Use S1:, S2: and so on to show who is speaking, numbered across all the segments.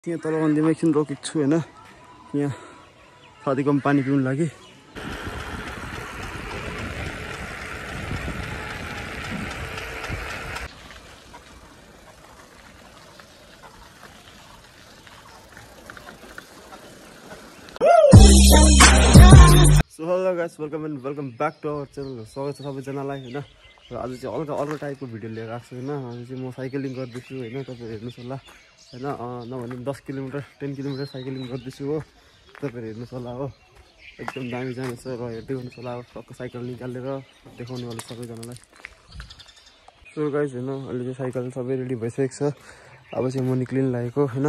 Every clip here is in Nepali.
S1: यहाँ तल मन्दिरमा एकछिन रोकेको छु होइन यहाँ साथीको पानी पिउनु लागि so hello guys welcome back to our channel स्वागत छ सबैजनालाई होइन र आज चाहिँ अर्को टाइपको भिडियो लिएर आएको छु होइन आज चाहिँ म साइक्लिङ गर्दैछु होइन तपाईँहरू हेर्नुहोस् होला होइन नभने 10 किलोमिटर 10 किलोमिटर साइक्लिङ गर्दैछु हो तपाईँहरू हेर्नुहोस् होला हो एकदम दामी जान्छ र हेर्दै गर्नुहोस् होला टक्क साइकल निकालेर देखाउनु होला सबैजनालाई सो गाइस होइन अहिले चाहिँ साइकल सबै रेडी भइसकेको छ अब चाहिँ म निक्लिनु लागेको होइन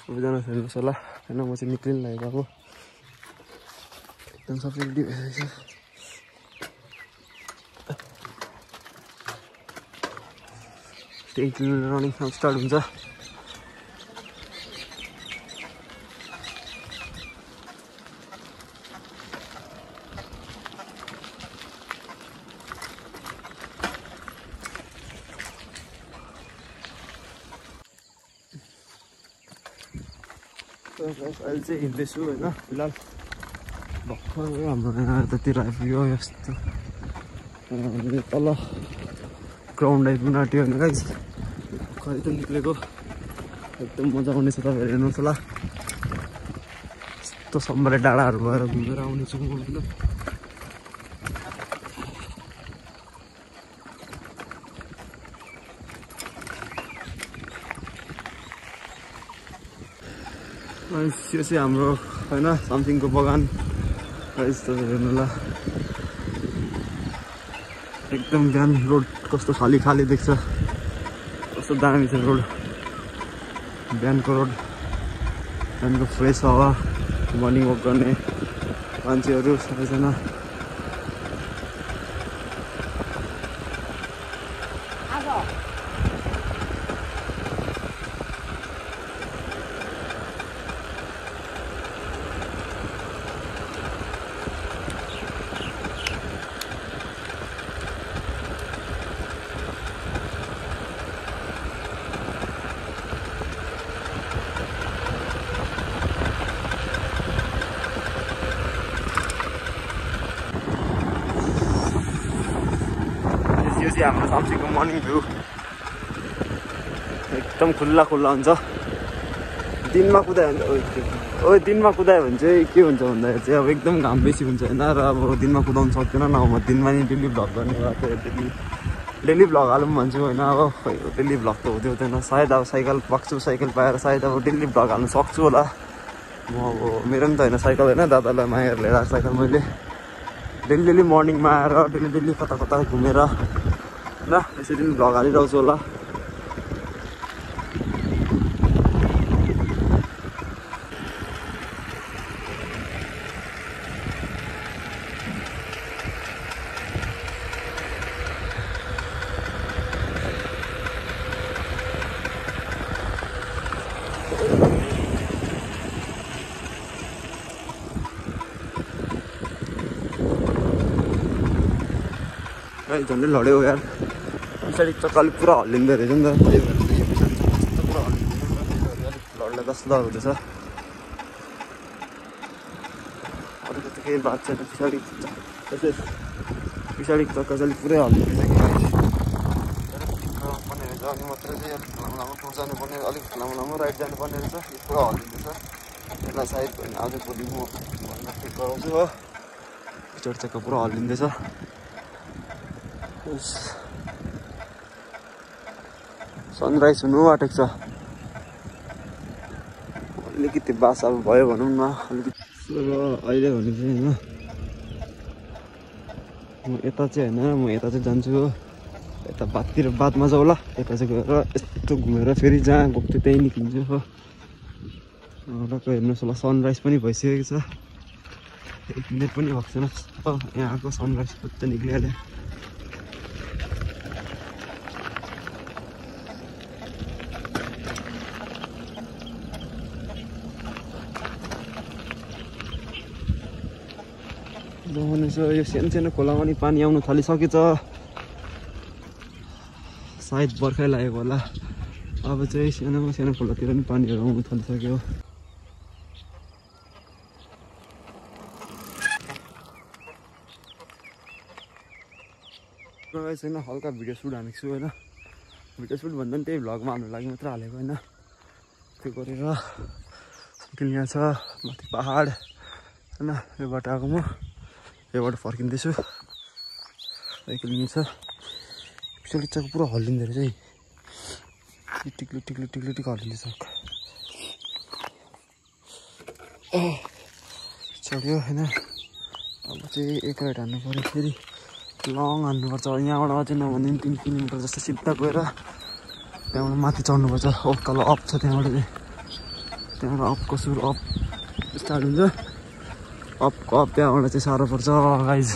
S1: सबैजना हेर्नुहोस् होला होइन म चाहिँ निक्लिनु लागेको अब एकदम सबै रेडी भइसकेको छ 10 किलोमिटर रनिङ स्टार्ट हुन्छ अहिले चाहिँ हिँड्दैछु होइन फिलहाल भर्खर हाम्रो यतातिर आइपुग्यो यस्तो तल ग्राउन्ड आइपुग्नु आँट्यो होइन गाइस खै त निक्लेको एकदम मजा आउनेछ तपाईँहरू हेर्नुहोस् होला यस्तो सम्बरे डाँडाहरू भएर घुमेर आउनेछु म होइन यो चाहिँ हाम्रो होइन समथिङको बगान गाइस तपाईँहरू हेर्नु होला एकदम बिहान रोड कस्तो खाली खाली देख्छ कस्तो दामी छ रोड बिहानको रोड बिहानको फ्रेस हावा मर्निङ वक गर्ने मान्छेहरू सबैजना हाम्रो सामसिङको मर्निङ भ्यू एकदम खुल्ला हुन्छ दिनमा कुदायो भने दिनमा कुदायो भने चाहिँ के हुन्छ भन्दाखेरि चाहिँ अब एकदम घाम बेसी हुन्छ होइन र अब दिनमा कुदाउनु सक्दैन न म दिनमा नि डेली भ्लग गर्ने डेली भ्लग हालौँ भन्छु होइन अब डेली भ्लग त हुँदैन सायद अब साइकल पाक्छु साइकल पाएर सायद अब डेली भ्लग हाल्नु सक्छु होला म अब मेरो पनि त होइन साइकल होइन दादालाई मागेर लिएर आएको साइकल मैले डेली मर्निङमा आएर डेली कता घुमेर ल यसरी नै भ्लग हालिरहेको छु होला झन्डै लड्यो यार पछाडि चक्काले पुरा हल्लिँदो रहेछ नि त त्यही भएर पुरा हल्लिँदो लड्ला जस्तो हुँदैछ अरू त केही बात छैन पछाडि चक्का चाहिँ पुरै हल्लिँदैछ जाने मात्रै चाहिँ अलिक लामो टुर जानुपर्ने अलिक लामो राइड जानुपर्ने रहेछ यो पुरा हल्लिँदैछ यसलाई सायद होइन आजभोलि म भन्न ठिक गराउँछु हो पछाडि चक्का पुरा हल्लिँदैछ सनराइज हुनु आँटेको छ अलिकति बास अब भयो भनौँ न अलिकति अहिले भने चाहिँ होइन म यता चाहिँ होइन म यता चाहिँ जान्छु हो यता बादमा जाउँ ल यता चाहिँ गएर यस्तो घुमेर फेरि जहाँ गएको थियो त्यहीँ निक्लिन्छु हो टक्क हेर्नुहोस् होला सनराइज पनि भइसकेको छ 1 मिनट पनि भएको छैन यहाँको सनराइज पुच्च निक्लिहाल्यो यो सानो खोलामा नि पानी आउनु थालिसकेछ सायद बर्खै लागेको होला अब चाहिँ सानो सानो खोलातिर पनि पानीहरू आउनु थालिसक्यो। छैन हल्का भिडियो सुट हानेको छु होइन, भिडियो सुट भन्दा पनि त्यही भ्लगमा हाम्रो लागि मात्र हालेको होइन। त्यो गरेर साइकल यहाँ छ माथि पहाड होइन, यो बाटो आएको म योबाट फर्किँदैछु। साइकल यहाँ छ पिछाडि चाहिँ पुरा हल्लिँदो रहेछ है, टिक्ली टिक्ली टिक्ली टिक हल्लिँदैछ। चढ्यो होइन, अब चाहिँ एक राइट हान्नु पऱ्यो, फेरि लङ हान्नुपर्छ। यहाँबाट अझै नभने 3 किलोमिटर जस्तो सिधा गएर त्यहाँबाट माथि चढ्नुपर्छ। उकालो अप छ त्यहाँबाट चाहिँ, त्यहाँबाट अपको सुरु अप स्टार्ट हुन्छ। अपको अप त्यहाँबाट चाहिँ साह्रो पर्छ गाइज।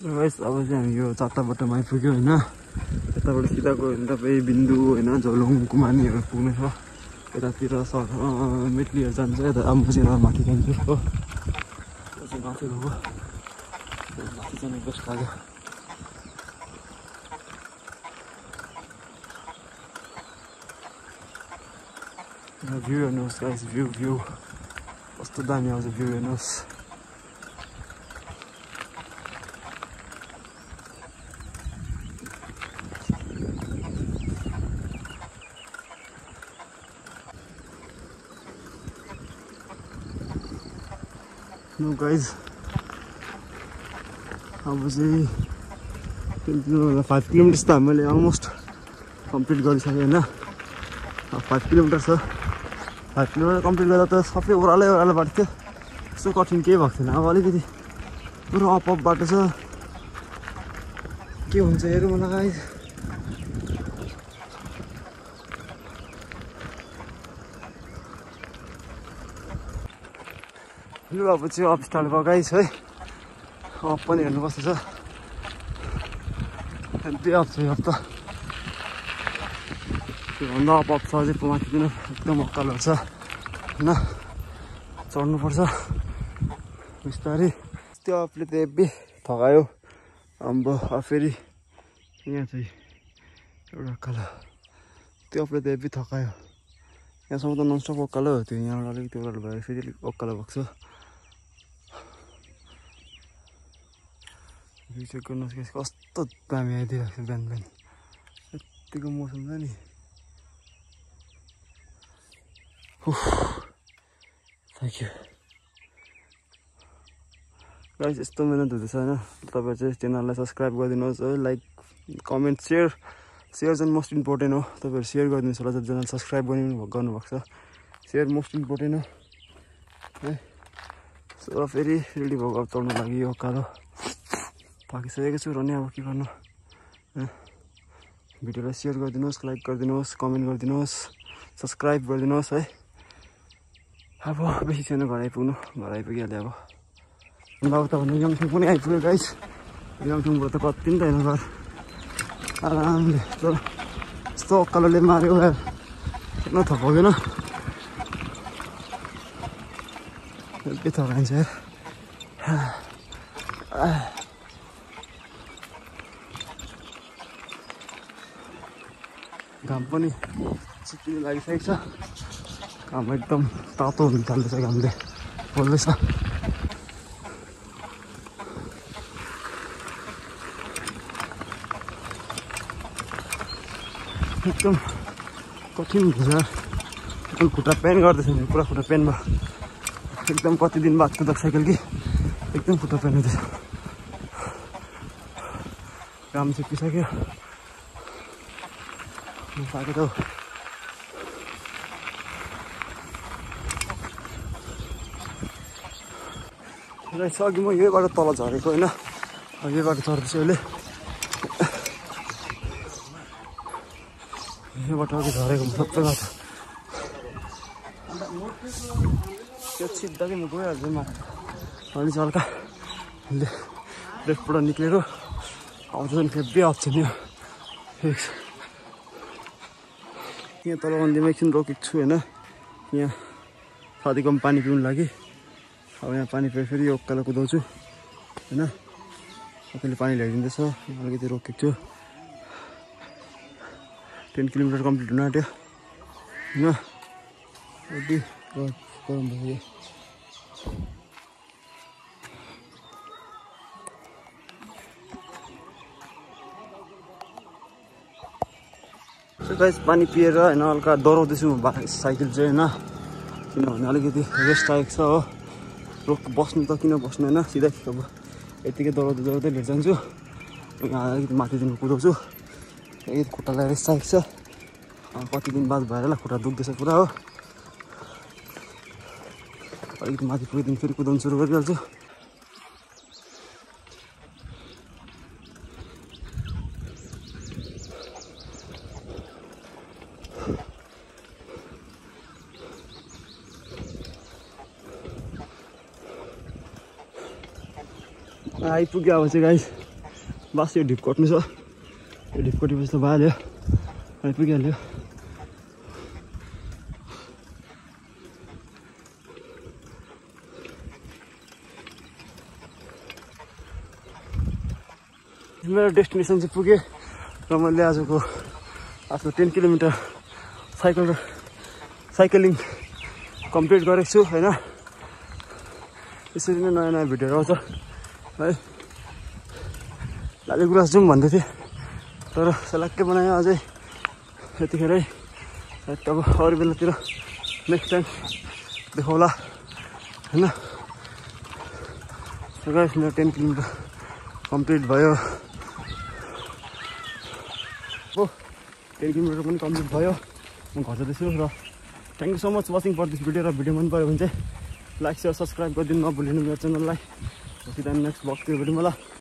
S1: गाइस अब चाहिँ हामी यो 4 बाटोमा आइपुग्यो होइन। यताबाट सिधा गयो भने तपाईँ बिन्दु होइन, झोलुङ कुमानीहरू पुग्ने छ। यतातिर मेटलीहरू जान्छ, यता अब म चाहिँ माथि जान्छु हो। त्यो चाहिँ माथि गएको, माथि जानु बेस्ट लाग्यो। भ्यू हेर्नुहोस् गाइस, भ्यू कस्तो दामी आउँछ, भ्यू हेर्नुहोस्। नो गाइज अब चाहिँ 5 किलोमिटर्स त हामीले अलमोस्ट कम्प्लिट गरिसकेँ होइन। 5 किलोमिटर छ, 5 किलोमिटर कम्प्लिट गर्दा त सबै ओह्रालै बाटो थियो, यस्तो कठिन केही भएको थिएन। अब अलिकति पुरो अप बाटो छ, के हुन्छ हेरौँ होला गाइज। लु अब चाहिँ अप स्टार्ट भयो गाइस है। अप पनि हेर्नु कस्तो छ, हेभी अप छ यो त। त्योभन्दा अप छ अझै माथि दिन एकदम अक्कालो छ होइन, चढ्नुपर्छ बिस्तारै। त्यो अपले त हेभी थकायो। अब फेरि यहाँ चाहिँ एउटा अक्कालो, त्यो अपले त हेभी थकायो। यहाँसम्म त ननस्टप अक्कालो हो, त्यो यहाँबाट अलिकति ओह्रालो भएर फेरि अलिक अक्कालो भएको छ। भ्यू चेक गर्नुहोस् कस्तो दामी आइदिएको छ बिहान बिहान, यत्तिको मौसम छ नि। थ्याङ्क यू गाइस, यस्तो मिहिनेत हुँदैछ होइन। तपाईँ चाहिँ च्यानललाई सब्सक्राइब गरिदिनुहोस् है, लाइक कमेन्ट सेयर चाहिँ मोस्ट इम्पोर्टेन्ट हो। तपाईँहरू सेयर गरिदिनुहोस् होला, जब च्यानल सब्सक्राइब गर्नुभएको छ, सेयर मोस्ट इम्पोर्टेन्ट हो है। सो फेरि रेडी भएको अब चढ्नु लागि यो उकालो थाकिसकेको छु र नि अब के गर्नु। भिडियोलाई सेयर गरिदिनुहोस्, लाइक गरिदिनुहोस्, कमेन्ट गरिदिनुहोस्, सब्सक्राइब गरिदिनुहोस् है। अब बेसी छैन घर आइपुग्नु, घर आइपुगिहाल्यो अब। अब त भन्नु यङथुङ पनि आइपुग्यो गाइस। यङथुङबाट त कति नि त होइन घर आरामले, तर यस्तो अक्कालोले माऱ्यो यार, हेर्न थपाउँदैन, हेब्बी थकाइन्छ यार। घाम पनि चिप्लिनु लागिसकेको छ, घाम एकदम तातो हुन थाल्दैछ, घामले बोल्दैछ। एकदम कठिन हुन्छ, एकदम खुट्टा पेन गर्दैछ नि, पुरा खुट्टा पेन भयो। एकदम कति दिन बाद कुदाएको साइकल कि एकदम खुट्टा पेन हुँदैछ। घाम छिप्पिसक्यो, पाएको त रहेछ। अघि म यही बाटो तल झरेको होइन, यही बाटो चढ्दैछु अहिले। यो बाटो अघि झरेको सबै बाटो त्यो सिधा चाहिँ म गइहाल्छु म, अलि हल्का लेफ्टबाट निक्लेको अब चाहिँ हेब्बी अप्सन यो यहाँ तलबन्दीमा एकछिन रोकेको छु होइन यहाँ साथीकोमा पानी पिउनु लागि अब यहाँ पानी पिएर फेरि उकालो कुदाउँछु होइन कतिले पानी ल्याइदिँदैछ अलिकति रोकेको छु 10 किलोमिटर कम्प्लिट हुन आँट्यो होइन यति गरम भयो गाइस पानी पिएर होइन हल्का डराउँदैछु म साइकल चाहिँ होइन किनभने अलिकति रेस्ट आएको छ हो बस्नु त किन बस्नु होइन सिधै अब यतिकै दौडाउँदै लिएर जान्छु यहाँ अलिकति माथिदेखि कुदाउँछु अलिकति खुट्टालाई रेस्ट आएको छ कति दिन बाद भएर ल खुट्टा दुख्दैछ पुरा हो अलिकति माथि पुगेदेखि फेरि कुदाउनु सुरु गरिहाल्छु आइपुग्यो अब चाहिँ गाइस बस यो ढिप कट्नु छ यो ढिप कटेपछि त भइहाल्यो आइपुगिहाल्यो मेरो डेस्टिनेसन चाहिँ पुगेँ र मैले आजको 10 किलोमिटर साइक्लिङ कम्प्लिट गरेको छु होइन यसरी नै नयाँ नयाँ भिडियोहरू आउँछ है लालीगुराँस जाउँ भन्दै थिएँ तर सलाक्कै बनायो अझै यतिखेरै सायद अब अरू बेलातिर नेक्स्ट टाइम देखाउला होइन मेरो 10 किलोमिटर कम्प्लिट भयो हो 10 किलोमिटर पनि कम्प्लिट भयो म घर जाँदैछु र thank you so much watching for this video र भिडियो मन पऱ्यो भने चाहिँ लाइक सेयर सब्सक्राइब गरिदिनु नभुलिनु मेरो च्यानललाई नेक्स्ट ब्लगतिर भेटौँ होला।